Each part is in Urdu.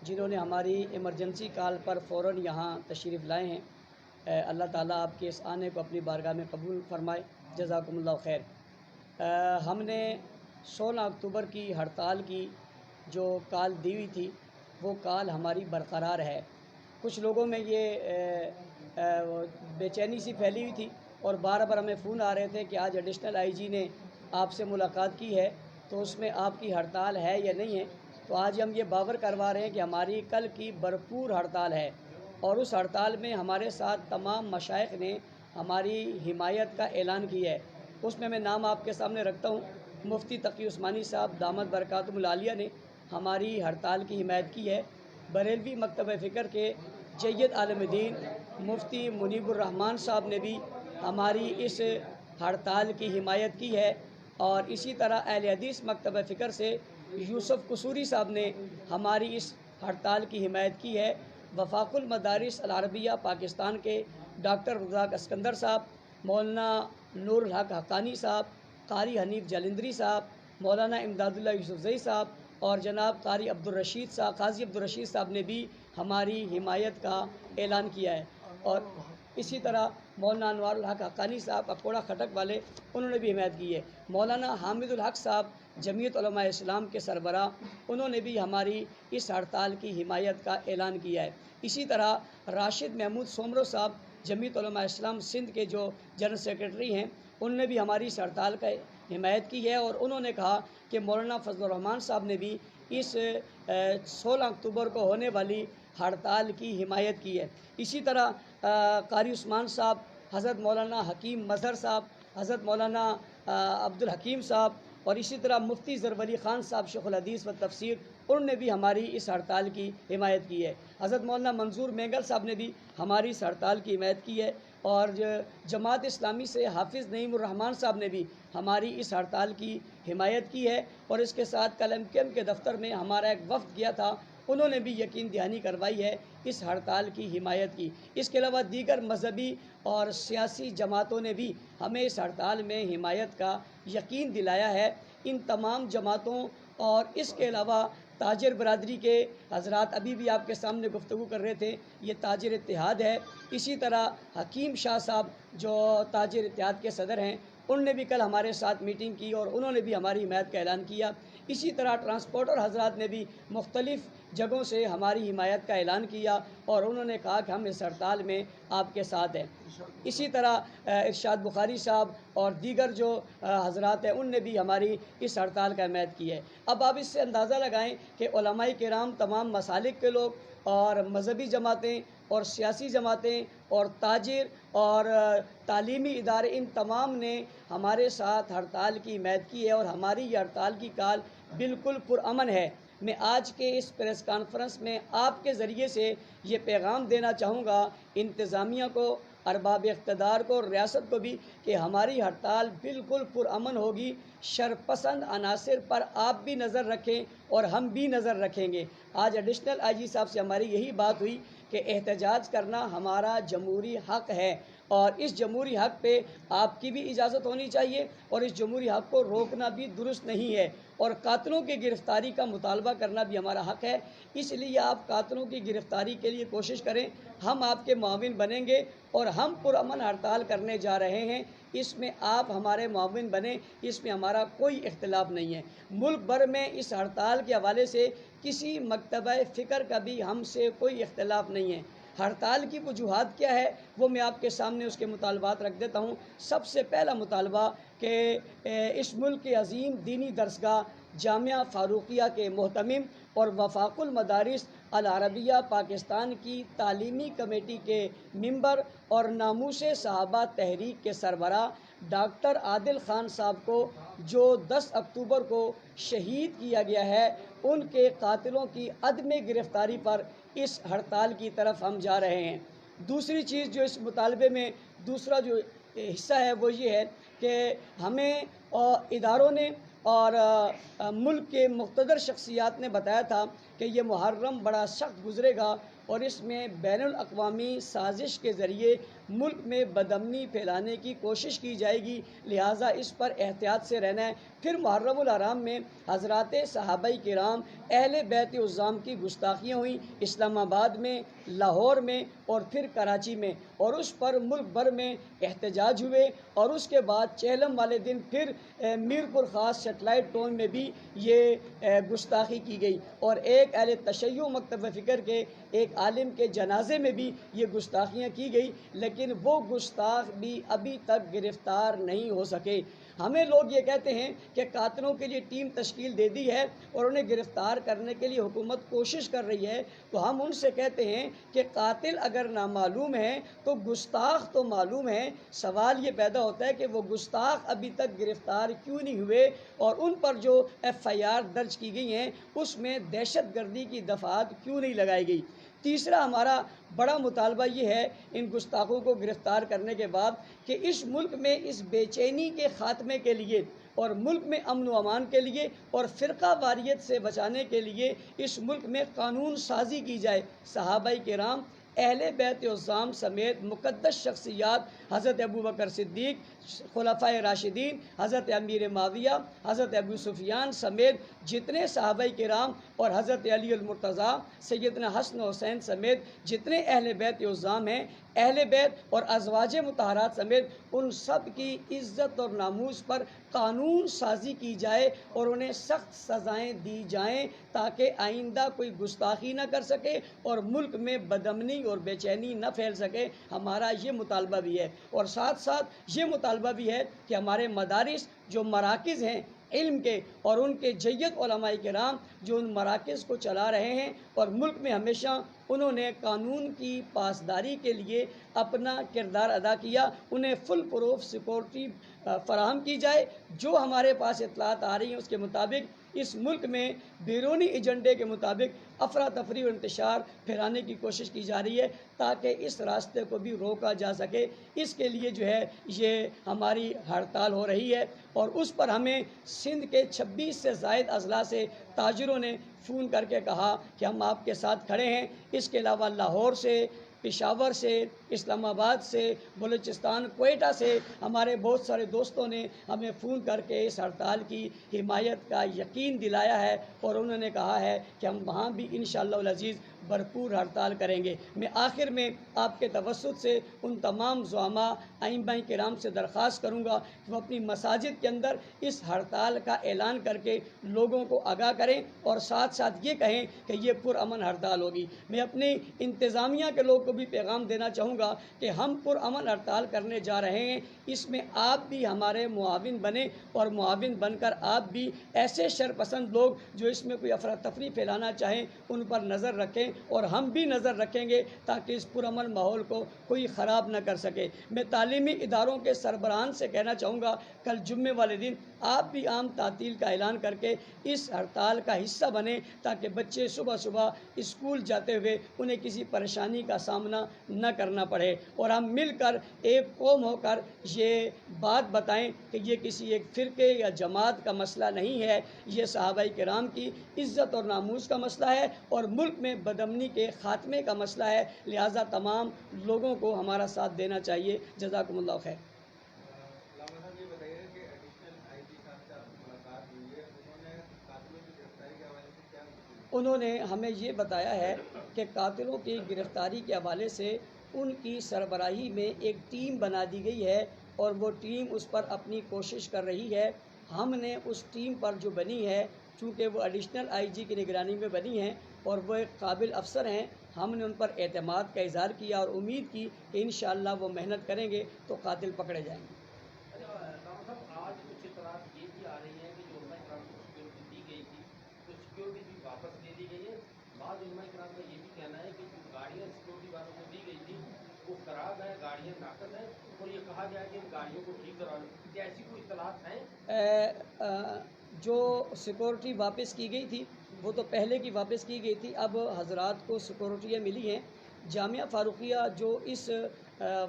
جنہوں نے ہماری ایمرجنسی کال پر فوراً یہاں تشریف لائے ہیں۔ اللہ تعالیٰ آپ کے اس آنے کو اپنی بارگاہ میں قبول فرمائے، جزاکم اللہ خیر۔ ہم نے 16 اکتوبر کی ہڑتال کی جو کال دی ہوئی تھی وہ کال ہماری برقرار ہے۔ کچھ لوگوں میں یہ بے چینی سی پھیلی ہوئی تھی اور بار بار ہمیں فون آ رہے تھے کہ آج ایڈیشنل آئی جی نے آپ سے ملاقات کی ہے تو اس میں آپ کی ہڑتال ہے یا نہیں ہے۔ تو آج ہم یہ باور کروا رہے ہیں کہ ہماری کل کی بھرپور ہڑتال ہے، اور اس ہڑتال میں ہمارے ساتھ تمام مشائخ نے ہماری حمایت کا اعلان کیا ہے۔ اس میں نام آپ کے سامنے رکھتا ہوں۔ مفتی تقی عثمانی صاحب دامت برکاتہم العالیہ نے ہماری ہڑتال کی حمایت کی ہے۔ بریلوی مکتبہ فکر کے جید عالم دین مفتی منیب الرحمن صاحب نے بھی ہماری اس ہڑتال کی حمایت کی ہے، اور اسی طرح اہل حدیث مکتبہ فکر سے یوسف قصوری صاحب نے ہماری اس ہڑتال کی حمایت کی ہے۔ وفاق المدارس العربیہ پاکستان کے ڈاکٹر رزاق اسکندر صاحب، مولانا نور الحق حقانی صاحب، قاری حنیف جلندری صاحب، مولانا امداد اللہ یوسفزئی صاحب اور جناب قاری عبدالرشید صاحب، قاضی عبدالرشید صاحب نے بھی ہماری حمایت کا اعلان کیا ہے، اور اسی طرح مولانا انوار الحق حقانی صاحب اکوڑا خٹک والے، انہوں نے بھی حمایت کی ہے۔ مولانا حامد الحق صاحب جمعیت علماء اسلام کے سربراہ، انہوں نے بھی ہماری اس ہڑتال کی حمایت کا اعلان کیا ہے۔ اسی طرح راشد محمود سومرو صاحب جمعیت علماء اسلام سندھ کے جو جنرل سیکرٹری ہیں، انہوں نے بھی ہماری اس ہڑتال کا حمایت کی ہے، اور انہوں نے کہا کہ مولانا فضل الرحمان صاحب نے بھی اس 16 اکتوبر کو ہونے والی ہڑتال کی حمایت کی ہے۔ اسی طرح قاری عثمان صاحب، حضرت مولانا حکیم مظہر صاحب، حضرت مولانا عبدالحکیم صاحب، اور اسی طرح مفتی ظفر خان صاحب شیخ الحدیث و تفسیر، انہوں نے بھی ہماری اس ہڑتال کی حمایت کی ہے۔ حضرت مولانا منظور مینگل صاحب نے بھی ہماری اس ہڑتال کی حمایت کی ہے، اور جماعت اسلامی سے حافظ نعیم الرحمان صاحب نے بھی ہماری اس ہڑتال کی حمایت کی ہے، اور اس کے ساتھ کل MKM کے دفتر میں ہمارا ایک وفد گیا تھا، انہوں نے بھی یقین دہانی کروائی ہے اس ہڑتال کی حمایت کی۔ اس کے علاوہ دیگر مذہبی اور سیاسی جماعتوں نے بھی ہمیں اس ہڑتال میں حمایت کا یقین دلایا ہے۔ ان تمام جماعتوں اور اس کے علاوہ تاجر برادری کے حضرات ابھی بھی آپ کے سامنے گفتگو کر رہے تھے، یہ تاجر اتحاد ہے۔ اسی طرح حکیم شاہ صاحب جو تاجر اتحاد کے صدر ہیں، انہوں نے بھی کل ہمارے ساتھ میٹنگ کی اور انہوں نے بھی ہماری حمایت کا اعلان کیا۔ اسی طرح ٹرانسپورٹر حضرات نے بھی مختلف جگہوں سے ہماری حمایت کا اعلان کیا، اور انہوں نے کہا کہ ہم اس ہڑتال میں آپ کے ساتھ ہیں۔ اسی طرح ارشاد بخاری صاحب اور دیگر جو حضرات ہیں، ان نے بھی ہماری اس ہڑتال کا حمایت کی ہے۔ اب آپ اس سے اندازہ لگائیں کہ علماء کرام، تمام مسالک کے لوگ اور مذہبی جماعتیں اور سیاسی جماعتیں اور تاجر اور تعلیمی ادارے، ان تمام نے ہمارے ساتھ ہڑتال کی حمایت کی ہے، اور ہماری یہ ہڑتال کی کال بالکل پرامن ہے۔ میں آج کے اس پریس کانفرنس میں آپ کے ذریعے سے یہ پیغام دینا چاہوں گا انتظامیہ کو، ارباب اقتدار کو اور ریاست کو بھی، کہ ہماری ہڑتال بالکل پرامن ہوگی۔ شرپسند عناصر پر آپ بھی نظر رکھیں اور ہم بھی نظر رکھیں گے۔ آج ایڈیشنل آئی جی صاحب سے ہماری یہی بات ہوئی کہ احتجاج کرنا ہمارا جمہوری حق ہے، اور اس جمہوری حق پہ آپ کی بھی اجازت ہونی چاہیے، اور اس جمہوری حق کو روکنا بھی درست نہیں ہے، اور قاتلوں کی گرفتاری کا مطالبہ کرنا بھی ہمارا حق ہے۔ اس لیے آپ قاتلوں کی گرفتاری کے لیے کوشش کریں، ہم آپ کے معاون بنیں گے، اور ہم پرامن ہڑتال کرنے جا رہے ہیں، اس میں آپ ہمارے معاون بنیں، اس میں ہمارا کوئی اختلاف نہیں ہے۔ ملک بھر میں اس ہڑتال کے حوالے سے کسی مکتبہ فکر کا بھی ہم سے کوئی اختلاف نہیں ہے۔ ہڑتال کی وجوہات کیا ہے وہ میں آپ کے سامنے اس کے مطالبات رکھ دیتا ہوں۔ سب سے پہلا مطالبہ کہ اس ملک کے عظیم دینی درسگاہ جامعہ فاروقیہ کے محتمم اور وفاق المدارس العربیہ پاکستان کی تعلیمی کمیٹی کے ممبر اور ناموس صحابہ تحریک کے سربراہ ڈاکٹر عادل خان صاحب کو جو 10 اکتوبر کو شہید کیا گیا ہے، ان کے قاتلوں کی عدم گرفتاری پر اس ہڑتال کی طرف ہم جا رہے ہیں۔ دوسری چیز جو اس مطالبے میں دوسرا جو حصہ ہے وہ یہ ہے کہ ہمیں اداروں نے اور ملک کے مقتدر شخصیات نے بتایا تھا کہ یہ محرم بڑا سخت گزرے گا اور اس میں بین الاقوامی سازش کے ذریعے ملک میں بدامنی پھیلانے کی کوشش کی جائے گی، لہٰذا اس پر احتیاط سے رہنا ہے۔ پھر محرم الحرام میں حضرات صحابہ کرام اہل بیت عظام کی گستاخیاں ہوئیں اسلام آباد میں، لاہور میں اور پھر کراچی میں، اور اس پر ملک بھر میں احتجاج ہوئے، اور اس کے بعد چہلم والے دن پھر میر پور خاص سیٹلائٹ ٹاؤن میں بھی یہ گستاخی کی گئی، اور ایک اہل تشیع مکتب فکر کے ایک عالم کے جنازے میں بھی یہ گستاخیاں کی گئی، لیکن وہ گستاخ بھی ابھی تک گرفتار نہیں ہو سکے۔ ہمیں لوگ یہ کہتے ہیں کہ قاتلوں کے لیے ٹیم تشکیل دے دی ہے اور انہیں گرفتار کرنے کے لیے حکومت کوشش کر رہی ہے، تو ہم ان سے کہتے ہیں کہ قاتل اگر نامعلوم ہے تو گستاخ تو معلوم ہے۔ سوال یہ پیدا ہوتا ہے کہ وہ گستاخ ابھی تک گرفتار کیوں نہیں ہوئے، اور ان پر جو FIR درج کی گئی ہیں اس میں دہشت گردی کی دفعات کیوں نہیں لگائی گئی۔ تیسرا ہمارا بڑا مطالبہ یہ ہے ان گستاخوں کو گرفتار کرنے کے بعد کہ اس ملک میں اس بے چینی کے خاتمے کے لیے اور ملک میں امن و امان کے لیے اور فرقہ واریت سے بچانے کے لیے اس ملک میں قانون سازی کی جائے۔ صحابہ کرام، اہل بیت عظام سمیت مقدس شخصیات حضرت ابوبکر صدیق، خلفائے راشدین، حضرت امیر معاویہ، حضرت ابو سفیان سمیت جتنے صحابہ کرام اور حضرت علی المرتضیٰ، سیدنا حسن حسین سمیت جتنے اہل بیت عظام ہیں، اہل بیت اور ازواج مطہرات سمیت ان سب کی عزت اور ناموس پر قانون سازی کی جائے اور انہیں سخت سزائیں دی جائیں تاکہ آئندہ کوئی گستاخی نہ کر سکے اور ملک میں بدامنی اور بے چینی نہ پھیل سکے۔ ہمارا یہ مطالبہ بھی ہے، اور ساتھ ساتھ یہ مطالبہ بھی ہے کہ ہمارے مدارس جو مراکز ہیں علم کے اور ان کے جید علماء کرام جو ان مراکز کو چلا رہے ہیں اور ملک میں ہمیشہ انہوں نے قانون کی پاسداری کے لیے اپنا کردار ادا کیا، انہیں فل پروف سیکورٹی فراہم کی جائے۔ جو ہمارے پاس اطلاعات آ رہی ہیں اس کے مطابق اس ملک میں بیرونی ایجنڈے کے مطابق افراتفری اور انتشار پھیلانے کی کوشش کی جا رہی ہے تاکہ اس راستے کو بھی روکا جا سکے۔ اس کے لیے جو ہے یہ ہماری ہڑتال ہو رہی ہے، اور اس پر ہمیں سندھ کے 26 سے زائد اضلاع سے تاجروں نے فون کر کے کہا کہ ہم آپ کے ساتھ کھڑے ہیں۔ اس کے علاوہ لاہور سے، پشاور سے، اسلام آباد سے، بلوچستان، کوئٹہ سے ہمارے بہت سارے دوستوں نے ہمیں فون کر کے اس ہڑتال کی حمایت کا یقین دلایا ہے، اور انہوں نے کہا ہے کہ ہم وہاں بھی انشاءاللہ العزیز بھرپور ہڑتال کریں گے۔ میں آخر میں آپ کے توسط سے ان تمام زعماء ائمہ کرام سے درخواست کروں گا کہ وہ اپنی مساجد کے اندر اس ہڑتال کا اعلان کر کے لوگوں کو آگاہ کریں، اور ساتھ ساتھ یہ کہیں کہ یہ پرامن ہڑتال ہوگی۔ میں اپنی انتظامیہ کے لوگ کو بھی پیغام دینا چاہوں گا کہ ہم پرامن ہڑتال کرنے جا رہے ہیں، اس میں آپ بھی ہمارے معاون بنیں، اور معاون بن کر آپ بھی ایسے شرپسند لوگ جو اس میں کوئی افراتفری پھیلانا چاہیں ان پر نظر رکھیں، اور ہم بھی نظر رکھیں گے تاکہ اس پرامن ماحول کو کوئی خراب نہ کر سکے۔ میں تعلیمی اداروں کے سربراہان سے کہنا چاہوں گا کل جمعے والے دن آپ بھی عام تعطیل کا اعلان کر کے اس ہڑتال کا حصہ بنیں تاکہ بچے صبح صبح اسکول جاتے ہوئے انہیں کسی پریشانی کا سامنا نہ کرنا پڑے، اور ہم مل کر ایک قوم ہو کر یہ بات بتائیں کہ یہ کسی ایک فرقے یا جماعت کا مسئلہ نہیں ہے، یہ صحابہ کرام کی عزت اور ناموس کا مسئلہ ہے اور ملک میں بدامنی کے خاتمے کا مسئلہ ہے، لہٰذا تمام لوگوں کو ہمارا ساتھ دینا چاہیے۔ جزاکم اللہ خیر۔ انہوں نے ہمیں یہ بتایا ہے کہ قاتلوں کی گرفتاری کے حوالے سے ان کی سربراہی میں ایک ٹیم بنا دی گئی ہے، اور وہ ٹیم اس پر اپنی کوشش کر رہی ہے۔ ہم نے اس ٹیم پر جو بنی ہے، چونکہ وہ ایڈیشنل IG کی نگرانی میں بنی ہیں اور وہ ایک قابل افسر ہیں، ہم نے ان پر اعتماد کا اظہار کیا اور امید کی کہ انشاءاللہ وہ محنت کریں گے تو قاتل پکڑے جائیں گے۔ آج کچھ اطلاعات یہ بھی آ رہی ہیں کہ جو علماء کرام کو سیکورٹی دی گئی تھی تو سیکورٹی بھی واپس دے دی گئی ہے۔ بعض علماء کرام کا یہ بھی کہنا ہے کہ جو گاڑیاں سیکورٹی والوں کو دی گئی تھی وہ خراب ہیں، گاڑیاں ناقص ہیں، اور یہ کہا گیا کہ ان گاڑیوں کو ٹھیک کرا لو۔ کیا ایسی کوئی اطلاعات ہیں؟ جو سیکورٹی واپس کی گئی تھی وہ تو پہلے کی واپس کی گئی تھی، اب حضرات کو سیکورٹیاں ملی ہیں۔ جامعہ فاروقیہ جو اس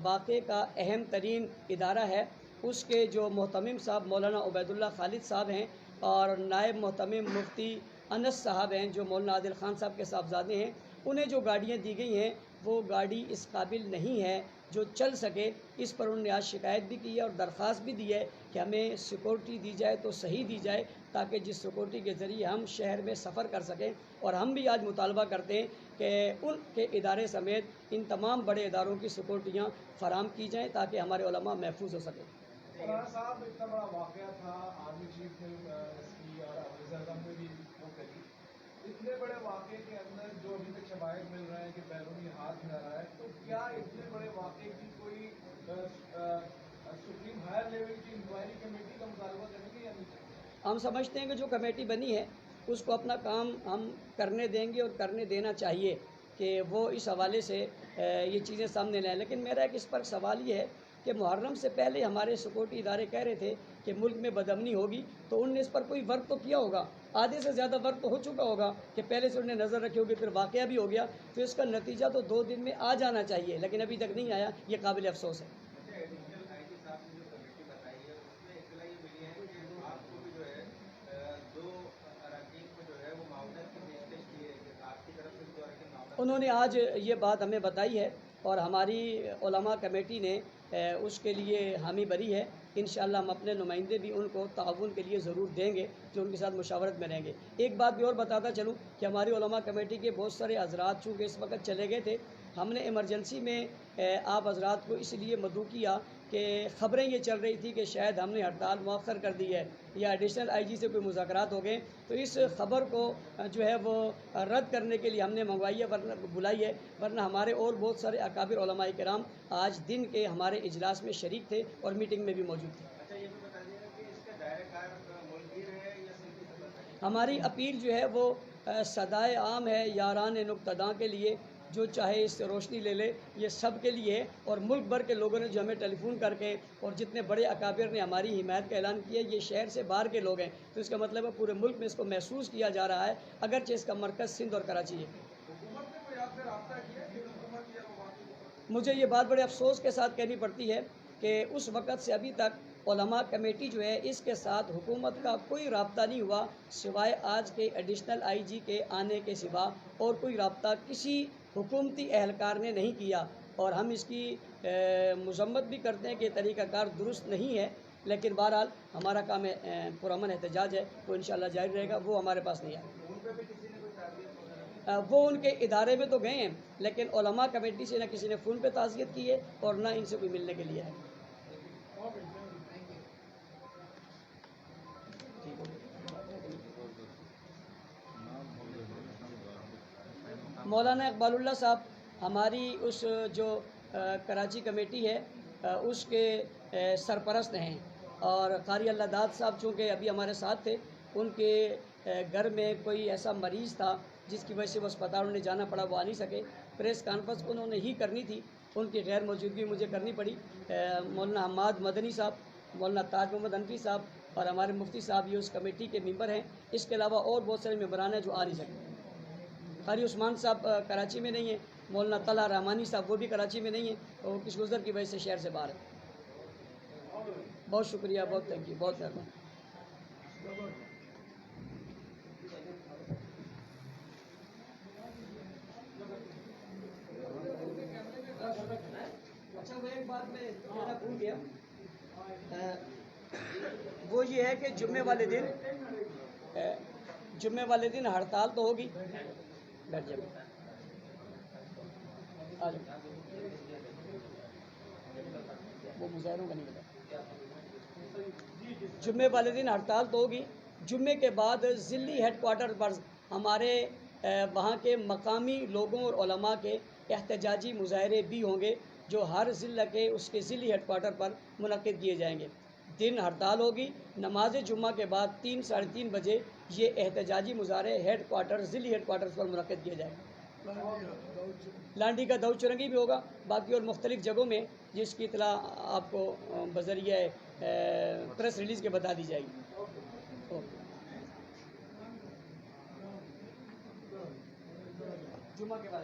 واقعے کا اہم ترین ادارہ ہے، اس کے جو محتمم صاحب مولانا عبید اللہ خالد صاحب ہیں، اور نائب محتمم مفتی انس صاحب ہیں جو مولانا عادل خان صاحب کے صاحبزادے ہیں، انہیں جو گاڑیاں دی گئی ہیں وہ گاڑی اس قابل نہیں ہے جو چل سکے۔ اس پر انہوں نے آج شکایت بھی کی ہے اور درخواست بھی دی ہے کہ ہمیں سیکورٹی دی جائے تو صحیح دی جائے، تاکہ جس سیکورٹی کے ذریعے ہم شہر میں سفر کر سکیں۔ اور ہم بھی آج مطالبہ کرتے ہیں کہ ان کے ادارے سمیت ان تمام بڑے اداروں کی سیکورٹیاں فراہم کی جائیں تاکہ ہمارے علماء محفوظ ہو سکیں۔ مولانا صاحب اتنا بڑا واقعہ تھا، آرمی چیف نے اس کی اور وزیر اعظم نے بھی وہ کری، اتنے بڑے واقعے کے اندر جو ابھی تک شواہد مل رہے ہیں کہ بیرونی ہاتھ میں آ رہا ہے، تو کیا اتنے بڑے واقعے کی کوئی سپریم ہائر لیول کی انکوائری کمیٹی کا مطالبہ کریں گے یا نہیں؟ ہم سمجھتے ہیں کہ جو کمیٹی بنی ہے اس کو اپنا کام ہم کرنے دیں گے اور کرنے دینا چاہیے کہ وہ اس حوالے سے یہ چیزیں سامنے لائیں۔ لیکن میرا ایک اس پر سوال یہ ہے کہ محرم سے پہلے ہمارے سیکورٹی ادارے کہہ رہے تھے کہ ملک میں بدامنی ہوگی، تو انہوں نے اس پر کوئی ورک تو کیا ہوگا، آدھے سے زیادہ ورک تو ہو چکا ہوگا کہ پہلے سے انہوں نے نظر رکھی ہوگی، پھر واقعہ بھی ہو گیا، تو اس کا نتیجہ تو 2 دن میں آ جانا چاہیے، لیکن ابھی تک نہیں آیا، یہ قابل افسوس ہے۔ انہوں نے آج یہ بات ہمیں بتائی ہے اور ہماری علماء کمیٹی نے اس کے لیے حامی بری ہے۔ انشاءاللہ ہم اپنے نمائندے بھی ان کو تعاون کے لیے ضرور دیں گے جو ان کے ساتھ مشاورت میں رہیں گے۔ ایک بات بھی اور بتاتا چلوں کہ ہماری علماء کمیٹی کے بہت سارے حضرات چونکہ اس وقت چلے گئے تھے، ہم نے ایمرجنسی میں آپ حضرات کو اس لیے مدعو کیا کہ خبریں یہ چل رہی تھی کہ شاید ہم نے ہڑتال مؤخر کر دی ہے یا ایڈیشنل آئی جی سے کوئی مذاکرات ہو گئے، تو اس خبر کو جو ہے وہ رد کرنے کے لیے ہم نے منگوائی ہے، ورنہ بلائی ہے، ورنہ ہمارے اور بہت سارے اکابر علماء کرام آج دن کے ہمارے اجلاس میں شریک تھے اور میٹنگ میں بھی موجود تھے۔ اچھا، یہ بھی بتا دیجیے کہ اس کا دائرہ کار ملکیر ہے یا صرف سطح؟ ہماری اپیل جو ہے وہ صدائے عام ہے، یاران نقطداں کے لیے، جو چاہے اس سے روشنی لے لے، یہ سب کے لیے ہے۔ اور ملک بھر کے لوگوں نے جو ہمیں ٹیلی فون کر کے اور جتنے بڑے اکابر نے ہماری حمایت کا اعلان کیا، یہ شہر سے باہر کے لوگ ہیں، تو اس کا مطلب ہے پورے ملک میں اس کو محسوس کیا جا رہا ہے، اگرچہ اس کا مرکز سندھ اور کراچی ہے۔ حکومت نے کوئی آپ سے رابطہ کیا کہ حکومت یا وہ مجھے یہ بات بڑے افسوس کے ساتھ کہنی پڑتی ہے کہ اس وقت سے ابھی تک علماء کمیٹی جو ہے اس کے ساتھ حکومت کا کوئی رابطہ نہیں ہوا، سوائے آج کے ایڈیشنل آئی جی کے آنے کے سوا اور کوئی رابطہ کسی حکومتی اہلکار نے نہیں کیا۔ اور ہم اس کی مذمت بھی کرتے ہیں کہ یہ طریقہ کار درست نہیں ہے، لیکن بہرحال ہمارا کام پرامن احتجاج ہے، وہ انشاءاللہ جاری رہے گا، وہ ہمارے پاس نہیں آئے۔ ان پہ بھی کسی نے کوئی تعزیت؟ وہ ان کے ادارے میں تو گئے ہیں، لیکن علماء کمیٹی سے نہ کسی نے فون پہ تعزیت کی ہے اور نہ ان سے کوئی ملنے کے لیے ہے۔ مولانا اقبال اللہ صاحب ہماری اس جو کراچی کمیٹی ہے اس کے سرپرست ہیں، اور قاری اللہ داد صاحب چونکہ ابھی ہمارے ساتھ تھے، ان کے گھر میں کوئی ایسا مریض تھا جس کی وجہ سے وہ اسپتال انہیں جانا پڑا، وہ آ نہیں سکے۔ پریس کانفرنس انہوں نے ہی کرنی تھی، ان کی غیر موجودگی مجھے کرنی پڑی۔ مولانا حماد مدنی صاحب، مولانا تاج محمد انفی صاحب اور ہمارے مفتی صاحب یہ اس کمیٹی کے ممبر ہیں۔ اس کے علاوہ اور بہت سارے ممبران ہیں جو آ نہیں سکتے۔ قاری عثمان صاحب کراچی میں نہیں ہیں، مولانا طلحہ رحمانی صاحب وہ بھی کراچی میں نہیں ہیں، وہ کس گزر کی وجہ سے شہر سے باہر ہیں۔ بہت شکریہ، بہت تھینک یو، بہت مہربانی۔ اچھا، وہ ایک بات میں کہنا بھول گیا، وہ یہ ہے کہ جمعے والے دن ہڑتال تو ہوگی، بیٹھ جائیں، آ جاؤ، وہ مظاہروں کا نہیں پتا۔ جمعے والے دن ہڑتال تو ہوگی، جمعے کے بعد ضلعی ہیڈ کوارٹر پر ہمارے وہاں کے مقامی لوگوں اور علماء کے احتجاجی مظاہرے بھی ہوں گے جو ہر ضلع کے اس کے ضلعی ہیڈ کوارٹر پر منعقد کیے جائیں گے۔ دن ہڑتال ہوگی، نماز جمعہ کے بعد 3 ساڑھے 3 بجے یہ احتجاجی مظاہرے ہیڈ کوارٹر ضلعی ہیڈ کوارٹر پر منعقد کیے جائیں گے۔ لانڈی کا دو چرنگی بھی ہوگا، باقی اور مختلف جگہوں میں جس کی اطلاع آپ کو بذریعہ پریس ریلیز کے بتا دی جائے گی۔ جمعہ کے بعد